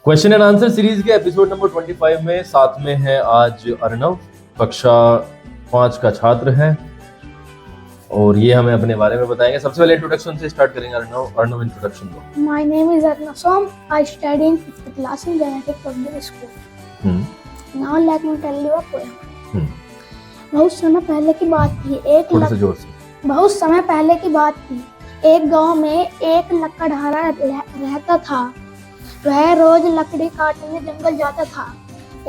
Question and answer series के episode number 25 में साथ में है आज अर्णव, कक्षा 5 का छात्र है और ये हमें अपने बारे में बताएंगे। सबसे पहले इंट्रोडक्शन से स्टार्ट करेंगे। अर्णव इंट्रोडक्शन दो। My name is Arnav Som. I study in 5th class in Genetic Public School. Now let me tell you a poem. बहुत समय पहले की बात थी, बहुत समय पहले की बात थी। एक गांव में एक लकड़हारा रहता था। वह रोज लकड़ी काटने जंगल जाता था।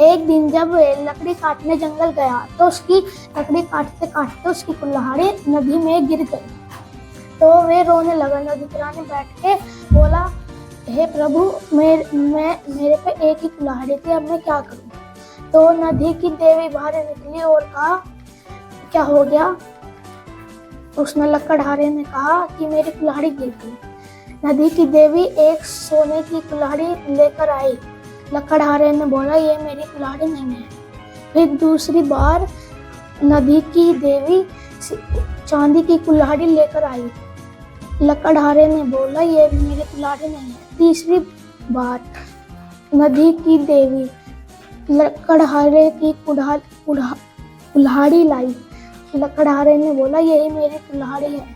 एक दिन जब लकड़ी काटने जंगल गया तो उसकी लकड़ी काटते काटते उसकी कुल्हाड़ी नदी में गिर गई। तो वे रोने लगा। नदी किनारे बैठ के बोला, हे प्रभु, मेरे पे एक ही कुल्हाड़ी थी, अब मैं क्या करूं? तो नदी की देवी बाहर निकली और कहा, क्या हो गया? उसने लकड़हारे ने कहा कि मेरी कुल्हाड़ी गिर गई। नदी की देवी एक सोने की कुल्हाड़ी लेकर आई। लकड़हारे ने बोला, ये मेरी कुल्हाड़ी नहीं है। फिर दूसरी बार नदी की देवी चांदी की कुल्हाड़ी लेकर आई। लकड़हारे ने बोला, ये भी मेरी कुल्हाड़ी नहीं है। तीसरी बार नदी की देवी लकड़हारे की कुल्हाड़ी लाई। लकड़हारे ने बोला, यही मेरी कुल्हाड़ी है।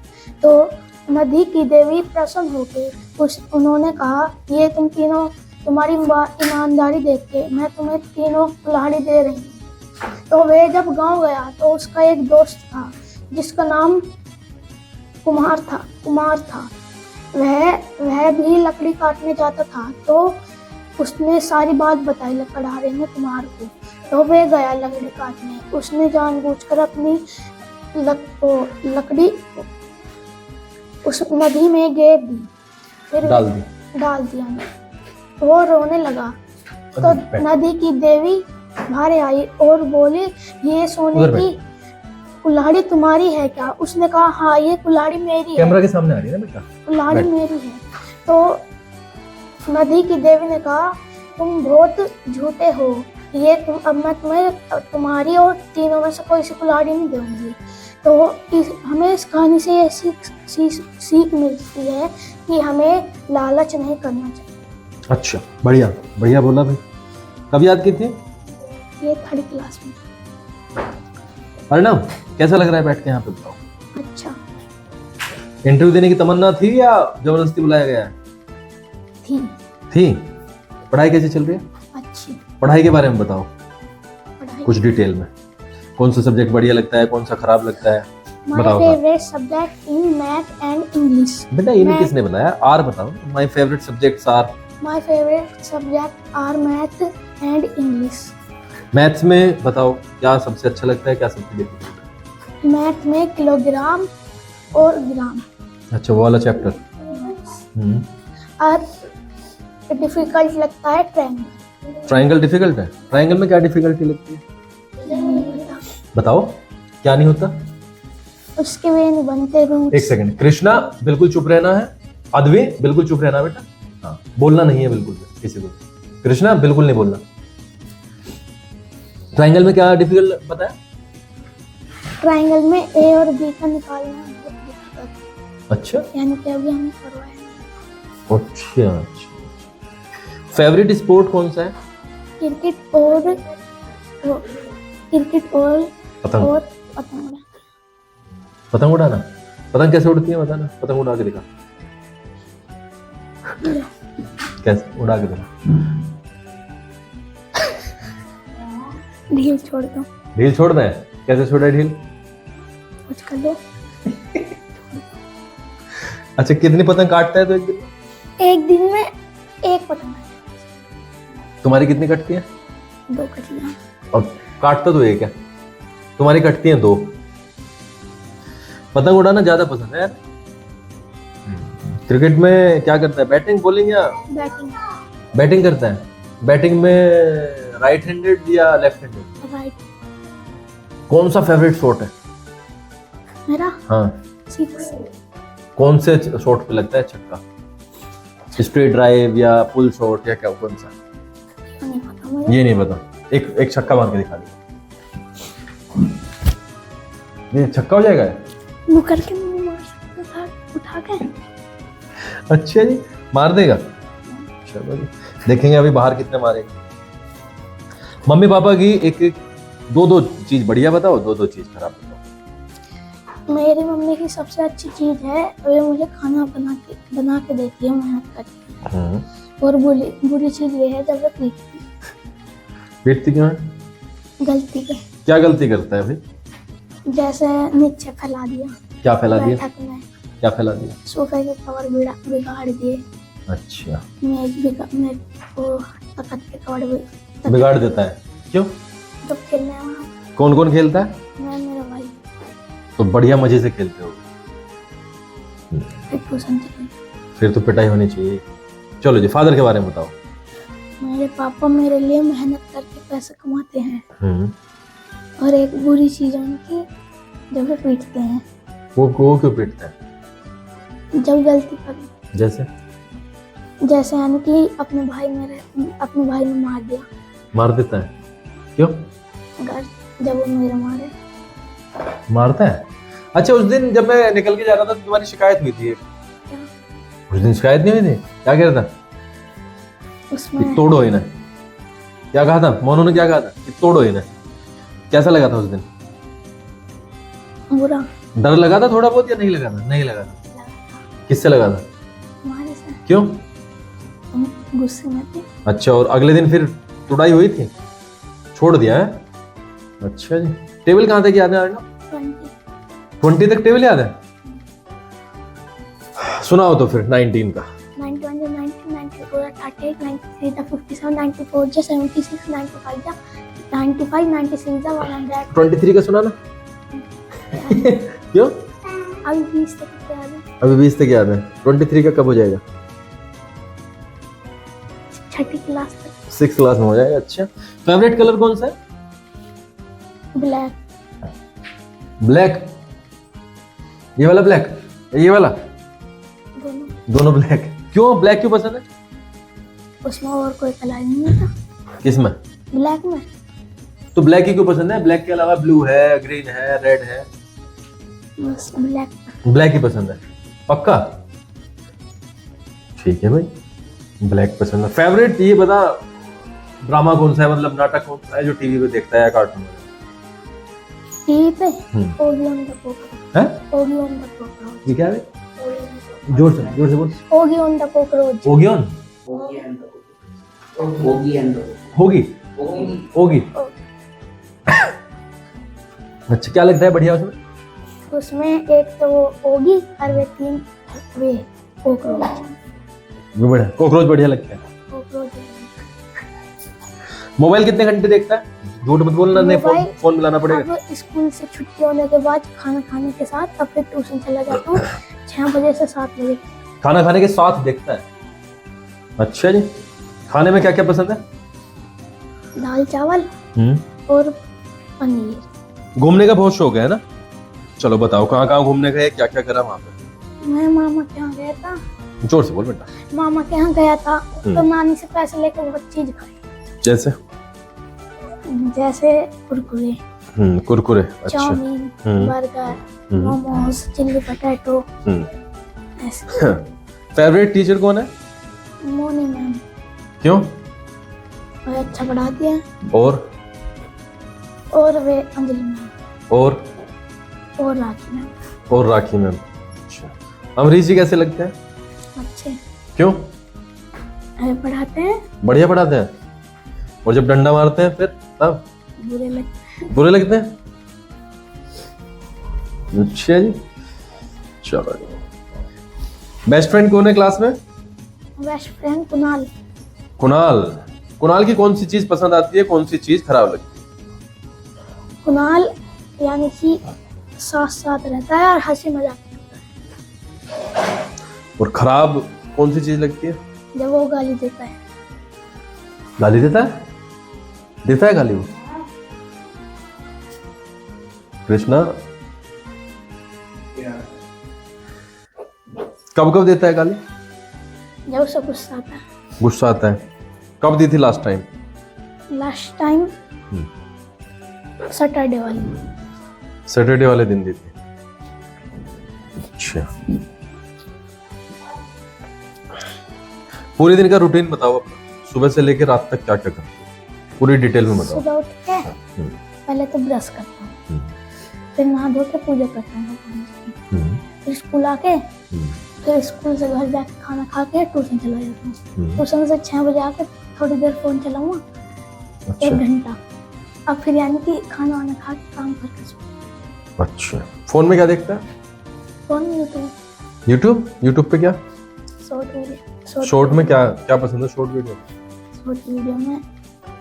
तो नदी की देवी प्रसन्न हो गई। उन्होंने कहा, ये तुम तीनों, तुम्हारी ईमानदारी देख के मैं तुम्हें तीनों कुल्हाड़ी दे रही हूँ। तो वे जब गांव गया तो उसका एक दोस्त था जिसका नाम कुमार था। वह भी लकड़ी काटने जाता था। तो उसने सारी बात बताई लकड़हारे ने कुमार को। तो वे गया लकड़ी काटने। उसने जानबूझकर अपनी लकड़ी उस नदी में गिर दी, फिर डाल दिया। वो रोने लगा। तो नदी की देवी बाहर आई और बोली, ये सोने की कुल्हाड़ी तुम्हारी है क्या? उसने कहा, हाँ, ये कुल्हाड़ी मेरी है। कैमरा के सामने आ रही है ना बेटा? कुल्हाड़ी मेरी है। तो नदी की देवी ने कहा, तुम बहुत झूठे हो। अब मैं तुम्हारी और तीनों में से कोई सी कुल्हाड़ी नहीं दूंगी। तो हमें इस कहानी से ये सीख मिलती है कि हमें लालच नहीं करना चाहिए। अच्छा, बढ़िया बोला भाई। कब याद की थी? ये 3rd क्लास में। अर्णव, कैसा लग रहा है बैठ के यहाँ पे, बताओ? अच्छा। इंटरव्यू देने की तमन्ना थी या जबरदस्ती बुलाया गया है? थी। पढ़ाई कैसी चल रही है? अच्छी। पढ़ाई के बारे में बताओ कुछ डिटेल में। कौन सा सब्जेक्ट बढ़िया लगता है, कौन सा खराब लगता है, बताओ। My favourite subject in math and English. बेटा ये किसने बताया? आर बताओ। My favourite subjects are. My favourite subject are math and English. Maths में बताओ क्या सबसे अच्छा लगता है, क्या सबसे डिफिकल्ट? मैथ में किलोग्राम और ग्राम। अच्छा, वो वाला चैप्टर। और डिफिकल्ट लगता है ट्रायंगल। ट्रायंगल डिफिकल्ट है? ट्रायंगल में क्या डिफिकल्टी लगती है, बताओ? क्या नहीं होता? उसके वे नहीं बनते रूट्स। एक सेकंड, कृष्णा बिल्कुल चुप रहना है। अद्वै बिल्कुल चुप रहना बेटा। हाँ, बोलना नहीं है बिल्कुल किसी को। कृष्णा बिल्कुल नहीं बोलना। ट्रायंगल में क्या डिफिकल्ट बताया? ट्रायंगल में ए और बी का निकालना बहुत दिक्कत है। अच्छा, यानी कि अभी हमें करवाया। अच्छा। फेवरेट स्पोर्ट कौन सा है? क्रिकेट और पतंग। और पतंग। पतंग उड़ाना? पतंग कैसे उड़ती है बताना, पतंग उड़ा के दिखा। कैसे उड़ा के दिखा? ढील छोड़ दो। ढील छोड़ना है? कैसे छोड़ा है ढील? कुछ कर दो। अच्छा, कितनी पतंग काटता है तो एक दिन? एक दिन में एक पतंग। तुम्हारी कितनी कटती है? 2 कटलियां। और काटता तो एक है, तुम्हारी कटती हैं 2। पतंग उड़ाना ज्यादा पसंद है यार। क्रिकेट में क्या करता है, बैटिंग बॉलिंग या बैटिंग? बैटिंग करता है। बैटिंग में राइट हैंडेड या लेफ्ट हैंडेड? राइट। कौन सा फेवरेट शॉट है मेरा? हाँ। 6। कौन से शॉट पे लगता है छक्का? स्ट्रेट ड्राइव या पुल शॉट या क्या, कौन सा? नहीं पता मुझे। ये नहीं पता? एक छक्का मार के दिखा दो। ये छक्का हो जाएगा? मुंह करके मुंह मार सकते, उठा के। अच्छा जी, मार देगा। चलो जी, देखेंगे अभी बाहर कितने मारेंगे। मम्मी पापा की एक एक दो चीज बढ़िया बताओ, दो चीज खराब बताओ। मेरी मम्मी की सबसे अच्छी चीज है वे मुझे खाना बना के देती है मेहनत करके। और बुरी चीज ये है जब वो पीटती है। पीटती क्यों है? गलती पे। क्या गलती करता है भाई? जैसे नीचे फैला दिया। क्या फैला दिया? बैठक में क्या फैला दिया? सोफे के कवर बिगाड़ दिए। अच्छा, मेज वो तख्त के कवर बिगाड़ देता है। क्यों? जब खेलने वहाँ कौन कौन खेलता है? मैं मेरा भाई। तो बढ़िया मजे से खेलते हो। ट्यूशन चले। फिर तो पिटाई होनी चाहिए। चलो जी, फादर के बारे में बताओ। मेरे पापा मेरे लिए मेहनत करके पैसे कमाते हैं। और एक बुरी चीज है उनकी, जब वो पीटते हैं। वो क्यों पीटते हैं? जब गलती कर। जैसे यानी कि अपने भाई ने मार दिया। मार देता है? क्यों? जब वो मेरे मारे। मारता है? अच्छा, उस दिन जब मैं निकल के जा रहा था तो तुम्हारी शिकायत हुई थी। उस दिन शिकायत नहीं हुई थी? क्या कह रहा था? उसमें तोड़ो इन्हें। क्या कहा था मोनू ने? क्या कहा था कि तोड़ो इन्हें? कैसा लगा था उस दिन? बुरा। डर लगा था थोड़ा बहुत या नहीं लगा था? नहीं लगा था। किससे लगा था? हमारे से। क्यों? गुस्से में थे। अच्छा, और अगले दिन फिर तुड़ाई हुई थी? छोड़ दिया है? अच्छा जी। टेबल कहाँ तक याद है? 20 तक टेबल याद है? सुनाओ तो फिर 19 का। 91 90 94 38 93 57 94 76 95 95 96 100। 23 का सुनाना। क्यों? अभी 20 तक याद है। अभी 20 तक याद है। 23 का कब हो जाएगा? छठी क्लास तक। 6th क्लास में हो जाएगा। अच्छा, फेवरेट कलर कौन सा है? ब्लैक। ब्लैक? ये वाला ब्लैक? ये वाला? दोनों ब्लैक। क्यों ब्लैक क्यों पसंद है? उसमें और कोई कलर नहीं था। किसमें? ब्लैक में। तो ब्लैक ही क्यों पसंद है? ब्लैक के अलावा ब्लू है, ग्रीन है, रेड है। बस ब्लैक। ब्लैक ही पसंद है? पक्का? ठीक है भाई, ब्लैक पसंद है। फेवरेट ये बता, ड्रामा कौन सा है, मतलब नाटक कौन सा है जो टीवी पे देखता है या कार्टून? टीवी पे ओगी ऑन द कॉकरोच। हैं? Oggy on the cockroach. ये क्या है? जोर से बोल। Oggy on the cockroach. Oggy on? होगी? ओगी। अच्छा, क्या लगता है बढ़िया उसमें? उसमें एक तो वो ओगी और वे 3 वे कॉकरोच। वो बढ़िया, कॉकरोच बढ़िया लगता है। कॉकरोच। मोबाइल कितने घंटे देखता है? झूठ मत बोलना, नहीं फोन मिलाना पड़ेगा। अब स्कूल से छुट्टी होने के बाद खाना खाने के साथ अब फिर ट्यूशन चला जाता हूँ 6 बजे से 7 बजे। खाना खाने के साथ देखता है? अच्छा जी। खाने में क्या क्या पसंद है? दाल चावल और पनीर। घूमने का बहुत शौक है ना? चलो बताओ, कहाँ कहाँ घूमने गए, क्या क्या करा वहाँ पे? मैं मामा के यहाँ गया था। जोर से बोल बेटा। मामा के यहाँ गया था तो नानी से पैसे लेकर बहुत चीज खाई। जैसे कुरकुरे। अच्छा। Chow mein, burger, momos, chilli potato. ऐसे। फेवरेट टीचर कौन है? मोनी मैम। क्यों? वो अच्छा पढ़ाती है। और वे अंजलि मैम। और राखी मैम। राखी मैम। अच्छा, अमरीश जी कैसे लगते हैं? अच्छे। क्यों? पढ़ाते हैं। बढ़िया पढ़ाते हैं। और जब डंडा मारते हैं फिर तब बुरे लगते हैं? अच्छा जी, चलो। बेस्ट फ्रेंड कौन है क्लास में? बेस्ट फ्रेंड कुणाल की कौन सी चीज पसंद आती है, कौन सी चीज खराब लगती है? कुणाल यानी कि साथ रहता है और हंसी मजाक करता है। और खराब कौन सी चीज लगती है? जब वो गाली देता है। गाली देता है गाली वो? कृष्णा कब देता है गाली? जब उसे गुस्सा आता है। कब दी थी लास्ट टाइम? सैटरडे वाले दिन दी थी। अच्छा, पूरे दिन का रूटीन बताओ अपना, सुबह से लेकर रात तक क्या क्या करते हो, पूरी डिटेल में बताओ। सुबह उठ के पहले तो ब्रश करता हूँ, फिर नहा धो के पूजा करता हूँ भगवान की, फिर स्कूल आके फिर स्कूल से घर जाके खाना खा के ट्यूशन चला जाता हूँ। ट्यूशन से 6 बजे आके थोड़ी देर फोन चलाऊंगा, अच्छा। 1 घंटा, अब फिर यानी कि खाना वाना खा के काम करके सो। अच्छा, फोन में क्या देखता है? फोन यूट्यूब, यूट्यूब पे क्या? Short video. शॉर्ट में क्या क्या पसंद है शॉर्ट वीडियो? शॉर्ट वीडियो में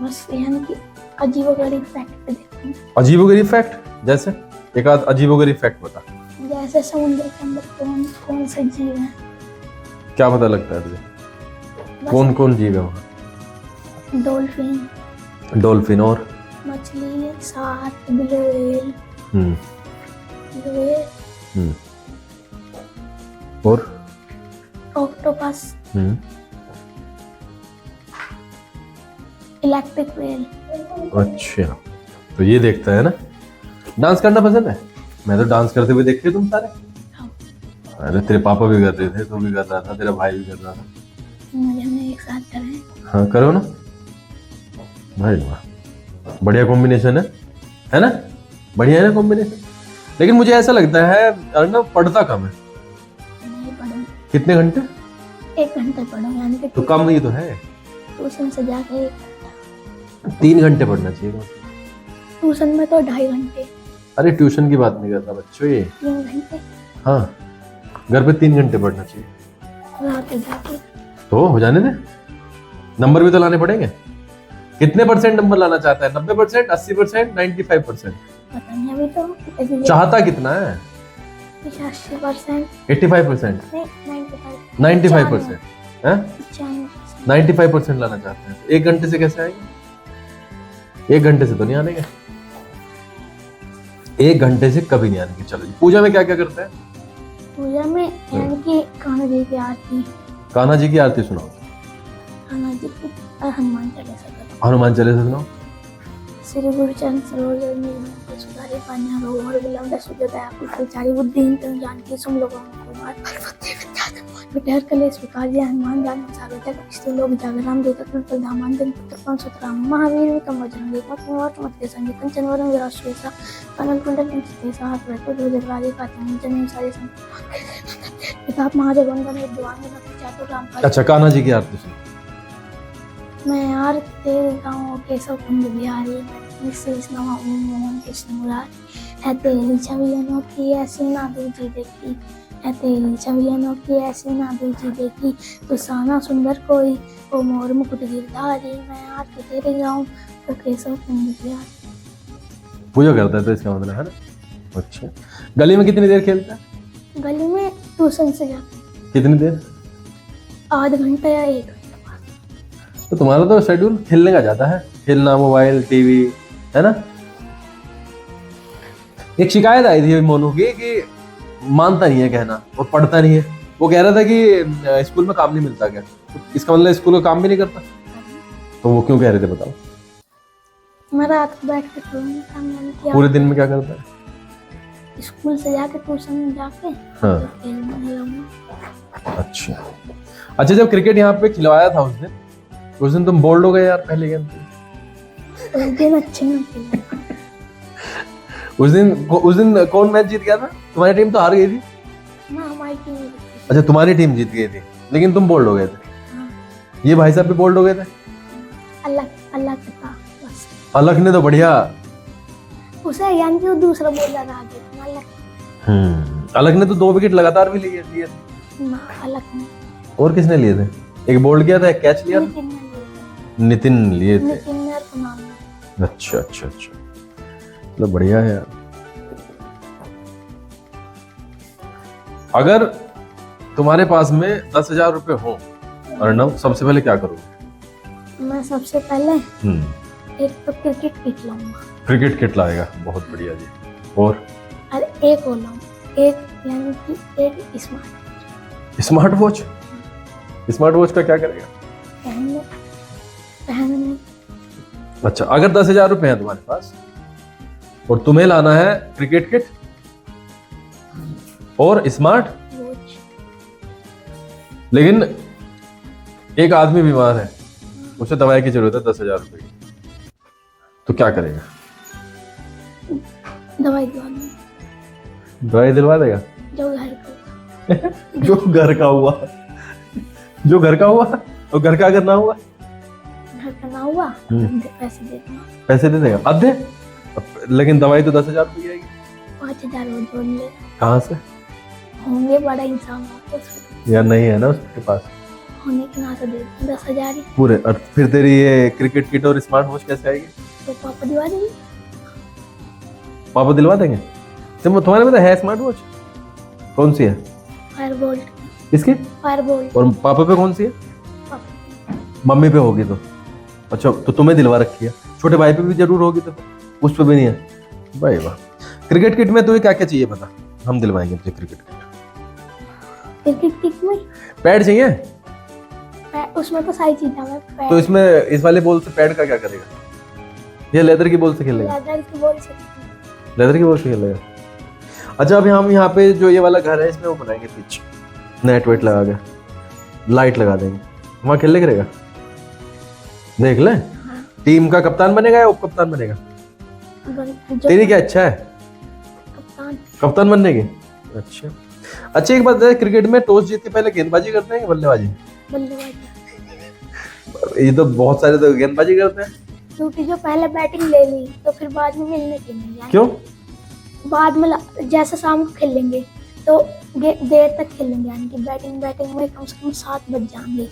बस यानी कि अजीबोगरीब फैक्ट देखती हूँ। अजीबोगरीब फैक्ट जैसे? एक आध अजीबोगरीब फैक्ट बता। जैसे समुद्र के अंदर कौन कौन से जीव हैं, क्या पता लगता है तुझे? बस कौन कौन जीव है वहाँ? डॉल्फिन, डॉल्फिन और मछली, शार्क, ब्लू व्हेल, और ऑक्टोपस, इलेक्ट्रिक व्हेल। अच्छा, तो ये देखता है ना। डांस करना पसंद है? मैं तो डांस करते हुए देखे तुम सारे। अरे तेरे पापा भी कर रहे थे, तू भी कर रहा था, तेरा भाई भी कर रहा था, हमने एक साथ करें। हाँ करो ना भाई, वाह बढ़िया कॉम्बिनेशन है ना? बढ़िया है ना कॉम्बिनेशन। लेकिन मुझे ऐसा लगता है अर्णव पढ़ता कम है। नहीं पढ़ूं, कितने घंटे? 1 घंटे पढ़ूं, यानी कि तो कम ही तो है। ट्यूशन से जाके 3 घंटे पढ़ना चाहिए। ट्यूशन में तो 2.5 घंटे, अरे ट्यूशन की बात नहीं करता बच्चों, ये 3 घंटे, हाँ घर पे 3 घंटे पढ़ना चाहिए। रात जाके तो हो जाने दे, नंबर भी तो लाने पड़ेंगे। कितने परसेंट नंबर लाना चाहता है? 90%, 80%, 95%? पता नहीं अभी तो। अभी चाहता कितना है? 85%, 85%, नहीं 95, 95%, हैं? 95%। 95% लाना चाहते हैं। 1 घंटे से कैसे आएंगे? 1 घंटे से तो नहीं आने। 1 घंटे से कभी नहीं आने के। चलो जी, पूजा में क्या क्या करते हैं? पूजा में यानी कि कान्हा जी की आरती, कान्हा जी की आरती सुनाओ। कान्हा जी की और हनुमान चालीसा करते हैं। हनुमान चालीसा सुनाओ। श्री गुरुचरण सरोज निर्मल सुधारी पान्या रोग और विलंब सुजता कुचारी बुद्धिहीन तनु जानकी सुम लोगों को मार पार्वती विद्या कलेश विकार्य हनुमान जान सागर तक स्थिर लोग जागराम देवता कुल धामान जन पुत्र पवन सुतराम महावीर विक्रम वज्रंगी पद्मवत मत के संगे कंचन वरम विराश्वेसा कनल कुंडल पंचतेसा हाथ रखो दो जगराजे कातन जन सारे संग पिताप महादेव वंदन विद्वान नति चातुर राम। अच्छा, कान्हा जी की आरती सुनो। मैं आरती गाँव केशव कुंज बिहारी विशेष नवा ओम मोहन कृष्ण मुरारी है तेरी छवि अनोखी ऐसी ना दूजी देखी, है तेरी छवि अनोखी ऐसी ना दूजी देखी, तो साना सुंदर कोई ओ मोर मुकुट गिरधारी मैं आरती तेरे गाँव ओ केशव कुंज बिहारी। पूजा करता है तो इसका मतलब है ना। अच्छा, गली में कितनी देर खेलता है? गली में ट्यूशन से जाते कितनी देर? आधा घंटा या 1 घंटा। तो तुम्हारा तो शेड्यूल खेलने का जाता है, खेलना, मोबाइल, टीवी, है ना। एक शिकायत आई थी मोनू की कि मानता नहीं है कहना और पढ़ता नहीं है। वो कह रहा था कि स्कूल में काम नहीं मिलता क्या? तो इसका मतलब स्कूल में काम भी नहीं करता? तो वो क्यों कह रहे थे बताओ? मैं रात को बैठ के काम नहीं किया। पूरे दिन में क्या करता है? स्कूल से जाके ट्यूशन जाके हाँ। तो खेलने लगूंगा। अच्छा अच्छा, जब क्रिकेट यहाँ पे खिलवाया था उस दिन तुम बोल्ड हो गए यार पहले गेम पे। उस दिन अच्छे में खेला। उस दिन कौन मैच जीत गया था? तुम्हारी टीम तो हार गई थी ना, हमारी टीम जीती थी। अच्छा, तुम्हारी टीम जीत गई थी लेकिन तुम बोल्ड हो गए थे। हाँ। ये भाई साहब भी बोल्ड हो गए थे। अल्लाह के था बस। अलख ने तो बढ़िया, उसे यानी कि वो दूसरा बॉलर आ गया। अलख ने तो 2 विकेट लगातार भी लिए थे। ना, अलग नहीं। और किसने लिए थे? एक बोल्ड किया था, एक कैच लिया था। नितिन लिए थे। नितिन ने और कुणाल ने। अच्छा अच्छा अच्छा, मतलब बढ़िया है यार। अगर तुम्हारे पास में 10,000 रुपए हो अर्णव, सबसे पहले क्या करोगे? मैं सबसे पहले एक तो क्रिकेट किट लाऊंगा। क्रिकेट किट लाएगा, बहुत बढ़िया जी। और एक वो लाऊंगा, एक यानी कि एक स्मार्ट वॉच। स्मार्ट वॉच का क्या करेगा? पहनने। अच्छा, अगर 10,000 रुपए हैं तुम्हारे पास और तुम्हें लाना है क्रिकेट किट और स्मार्ट वॉच, लेकिन एक आदमी बीमार है, उसे दवाई की जरूरत है 10,000 रुपए की, तो क्या करेगा? दवाई दिलवा दूंगी, दवाई दिलवा देगा? जो घर का जो घर का हुआ, जो घर का हुआ, और घर का अगर ना हुआ, घर का ना हुआ पैसे दे दूंगा। पैसे दे देगा आधे, लेकिन दवाई तो 10,000 रुपए की आएगी। 5,000 वो जोड़ ले, कहाँ से? होंगे बड़ा इंसान आपको या नहीं है ना उसके पास, होने के ना तो दे दूं 10,000 ही। पूरे। और फिर तेरी ये क्रिकेट किट और स्मार्ट वॉच कैसे आएगी? तो पापा दिवा देंगे। पापा दिलवा देंगे? तुम्हारे में तो है स्मार्ट वॉच, कौन सी है? फायरबोल्ट। किसकी? फायरबोल्ट। और पापा पे कौन सी है? पापा। मम्मी पे होगी तो। अच्छा, तो तुम्हें दिलवा रखी है, छोटे भाई पे भी जरूर होगी तो, उस पे भी नहीं है? भाई वाह। क्रिकेट किट में तुम्हें क्या क्या चाहिए बता, हम दिलवाएंगे तुझे क्रिकेट किट। क्रिकेट किट में पैड चाहिए? उसमें तो सारी चीजें हैं। तो इसमें इस वाले बॉल से पैड का क्या करेगा? ये लेदर की बॉल से खेलेगा? लेदर की बॉल से खेलेगा। अच्छा, अभी हम यहाँ पे जो ये वाला घर है इसमें वो बनाएंगे पिच, नेट वेट लगा के, लाइट लगा देंगे, वहाँ खेलने करेगा। देख ले, टीम का कप्तान बनेगा या उप कप्तान बनेगा? तेरी क्या अच्छा है? कप्तान बनने की। अच्छा, एक बात है, क्रिकेट में टॉस जीत के पहले गेंदबाजी करते हैं बल्लेबाजी? ये तो बहुत सारे तो गेंदबाजी करते हैं, क्योंकि जो पहले बैटिंग ले ली तो फिर बाद में मिलने के लिए। क्यों? बाद में जैसे शाम को खेलेंगे तो देर तक खेलेंगे, यानी कि बैटिंग में कम से कम 7 बज जाएंगे,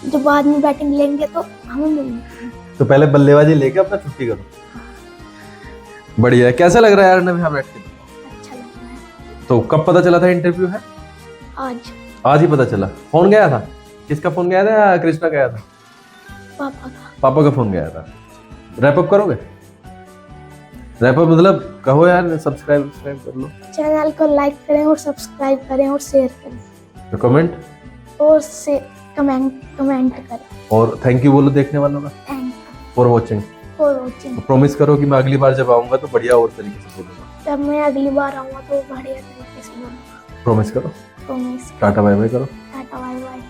जो बाद में बैटिंग लेंगे तो हमें मिलेंगे। तो पहले बल्लेबाजी लेके अपना छुट्टी करो। बढ़िया। कैसा लग रहा है यार नभी यहाँ बैठ के? अच्छा लग रहा है। तो कब पता चला था इंटरव्यू है? आज ही पता चला। फोन गया था? किसका फोन गया था? या कृष्णा गया था? पापा का फोन गया था। रैप अप करोगे? रैप अप मतलब कहो यार, सब्सक्राइब कर लो, चैनल को लाइक करें और सब्सक्राइब करें और शेयर करें, तो कमेंट करें, और थैंक यू बोलो देखने वालों का। Thank you for watching. Promise करो कि मैं अगली बार जब आऊंगा तो बढ़िया और तरीके से बोलूंगा। जब मैं अगली बार आऊंगा तो बढ़िया तरीके से बोलूंगा। प्रॉमिस करो। प्रॉमिस। टाटा बाय बाय करो। Tata bye bye.